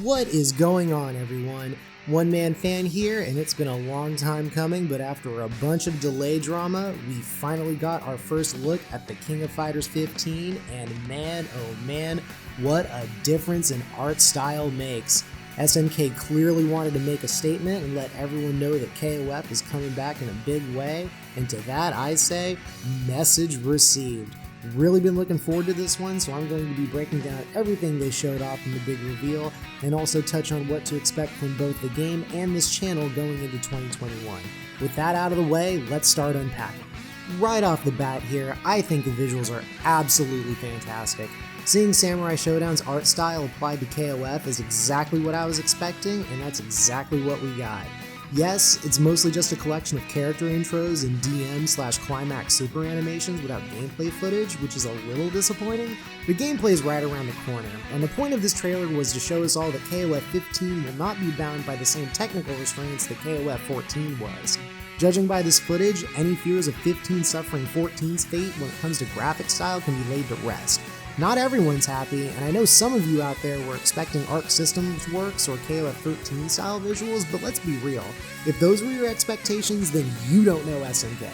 What is going on, everyone? One Man Fan here, and it's been a long time coming, but after a bunch of delay drama, we finally got our first look at the King of Fighters 15, and man, oh man, what a difference an art style makes. SNK clearly wanted to make a statement and let everyone know that KOF is coming back in a big way, and to that I say, message received. Really been looking forward to this one, so I'm going to be breaking down everything they showed off in the big reveal, and also touch on what to expect from both the game and this channel going into 2021. With that out of the way, let's start unpacking. Right off the bat here, I think the visuals are absolutely fantastic. Seeing Samurai Showdown's art style applied to KOF is exactly what I was expecting, and that's exactly what we got. Yes, it's mostly just a collection of character intros and DM/climax super animations without gameplay footage, which is a little disappointing, but gameplay is right around the corner, and the point of this trailer was to show us all that KOF 15 will not be bound by the same technical restraints that KOF 14 was. Judging by this footage, any fears of 15 suffering 14's fate when it comes to graphic style can be laid to rest. Not everyone's happy, and I know some of you out there were expecting Arc Systems Works or KOF 13 style visuals, but let's be real. If those were your expectations, then you don't know SNK.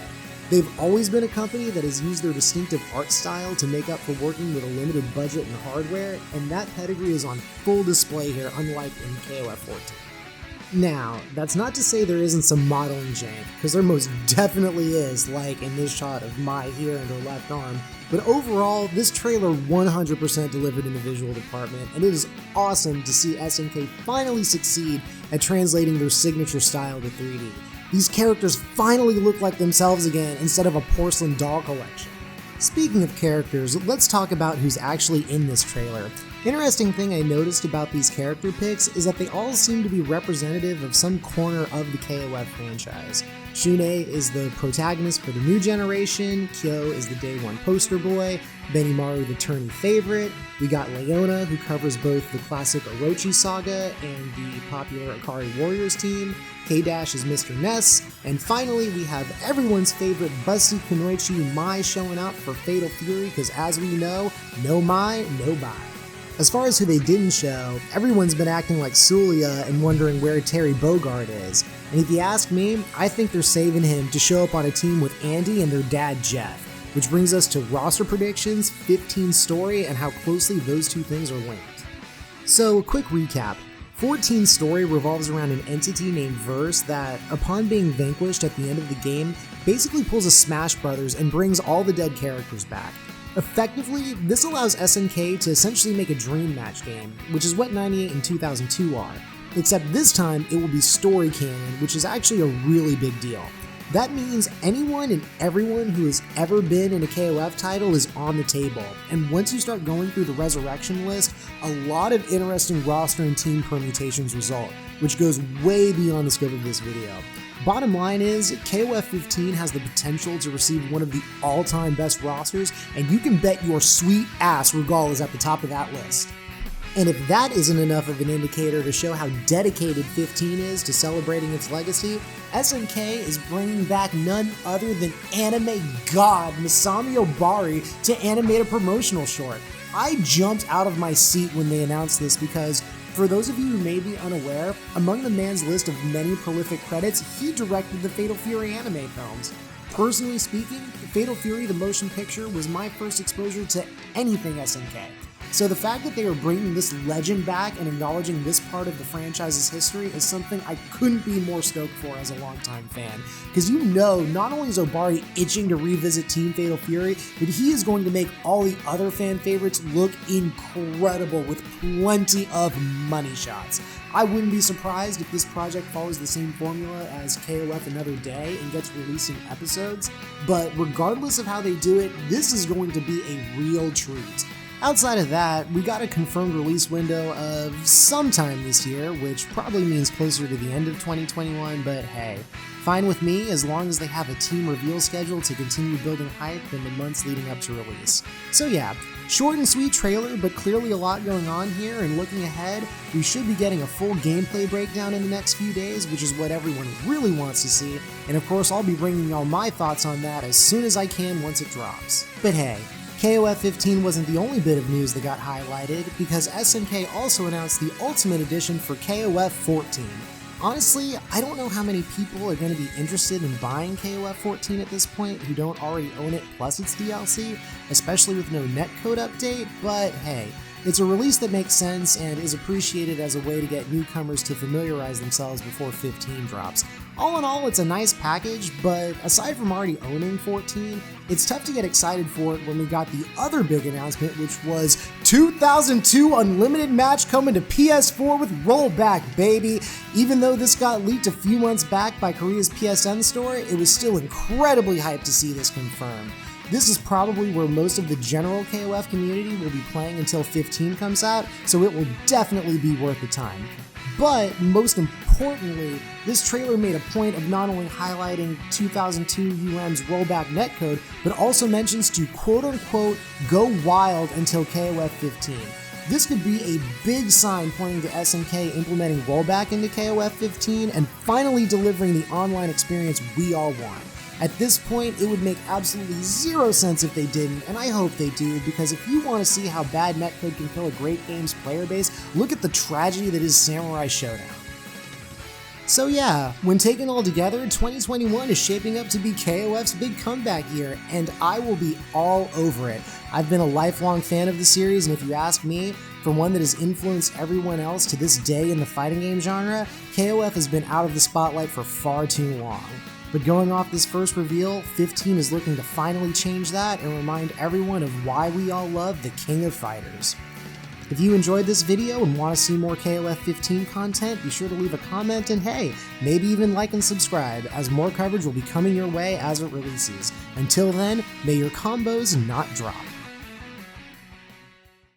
They've always been a company that has used their distinctive art style to make up for working with a limited budget and hardware, and that pedigree is on full display here, unlike in KOF 14. Now, that's not to say there isn't some modeling jank, because there most definitely is, like in this shot of Mai here and her left arm, but overall, this trailer 100% delivered in the visual department, and it is awesome to see SNK finally succeed at translating their signature style to 3D. These characters finally look like themselves again instead of a porcelain doll collection. Speaking of characters, let's talk about who's actually in this trailer. Interesting thing I noticed about these character picks is that they all seem to be representative of some corner of the KOF franchise. Shune is the protagonist for the new generation, Kyo is the day one poster boy, Benimaru the tourney favorite, we got Leona who covers both the classic Orochi saga and the popular Akari Warriors team, K-Dash is Mr. Ness, and finally we have everyone's favorite busty Kunoichi Mai showing up for Fatal Fury because as we know, no Mai, no bye. As far as who they didn't show, everyone's been acting like Sulia and wondering where Terry Bogard is. And if you ask me, I think they're saving him to show up on a team with Andy and their dad Jeff. Which brings us to roster predictions, 15 story, and how closely those two things are linked. So a quick recap. 14 story revolves around an entity named Verse that, upon being vanquished at the end of the game, basically pulls a Smash Brothers and brings all the dead characters back. Effectively, this allows SNK to essentially make a dream match game, which is what 98 and 2002 are. Except this time, it will be story canon, which is actually a really big deal. That means anyone and everyone who has ever been in a KOF title is on the table, and once you start going through the Resurrection list, a lot of interesting roster and team permutations result, which goes way beyond the scope of this video. Bottom line is, KOF 15 has the potential to receive one of the all-time best rosters, and you can bet your sweet ass Regal is at the top of that list. And if that isn't enough of an indicator to show how dedicated 15 is to celebrating its legacy, SNK is bringing back none other than anime god Masami Obari to animate a promotional short. I jumped out of my seat when they announced this because, for those of you who may be unaware, among the man's list of many prolific credits, he directed the Fatal Fury anime films. Personally speaking, Fatal Fury the motion picture was my first exposure to anything SNK. So the fact that they are bringing this legend back and acknowledging this part of the franchise's history is something I couldn't be more stoked for as a longtime fan. Because you know, not only is Obari itching to revisit Team Fatal Fury, but he is going to make all the other fan favorites look incredible with plenty of money shots. I wouldn't be surprised if this project follows the same formula as KOF Another Day and gets releasing episodes, but regardless of how they do it, this is going to be a real treat. Outside of that, we got a confirmed release window of sometime this year, which probably means closer to the end of 2021, but hey, fine with me as long as they have a team reveal schedule to continue building hype in the months leading up to release. So yeah, short and sweet trailer, but clearly a lot going on here, and looking ahead, we should be getting a full gameplay breakdown in the next few days, which is what everyone really wants to see, and of course I'll be bringing y'all my thoughts on that as soon as I can once it drops. But hey, KOF 15 wasn't the only bit of news that got highlighted, because SNK also announced the Ultimate Edition for KOF 14. Honestly, I don't know how many people are going to be interested in buying KOF 14 at this point who don't already own it plus its DLC, especially with no netcode update, but hey, it's a release that makes sense and is appreciated as a way to get newcomers to familiarize themselves before 15 drops. All in all, it's a nice package, but aside from already owning 14, it's tough to get excited for it when we got the other big announcement, which was 2002 Unlimited Match coming to PS4 with rollback, baby! Even though this got leaked a few months back by Korea's PSN store, it was still incredibly hyped to see this confirmed. This is probably where most of the general KOF community will be playing until 15 comes out, so it will definitely be worth the time. But most importantly, this trailer made a point of not only highlighting 2002 UM's rollback netcode, but also mentions to quote-unquote go wild until KOF 15. This could be a big sign pointing to SNK implementing rollback into KOF 15 and finally delivering the online experience we all want. At this point, it would make absolutely zero sense if they didn't, and I hope they do, because if you want to see how bad netcode can kill a great game's player base, look at the tragedy that is Samurai Showdown. So yeah, when taken all together, 2021 is shaping up to be KOF's big comeback year, and I will be all over it. I've been a lifelong fan of the series, and if you ask me, from one that has influenced everyone else to this day in the fighting game genre, KOF has been out of the spotlight for far too long. But going off this first reveal, 15 is looking to finally change that and remind everyone of why we all love the King of Fighters. If you enjoyed this video and want to see more KOF 15 content, be sure to leave a comment and hey, maybe even like and subscribe, as more coverage will be coming your way as it releases. Until then, may your combos not drop.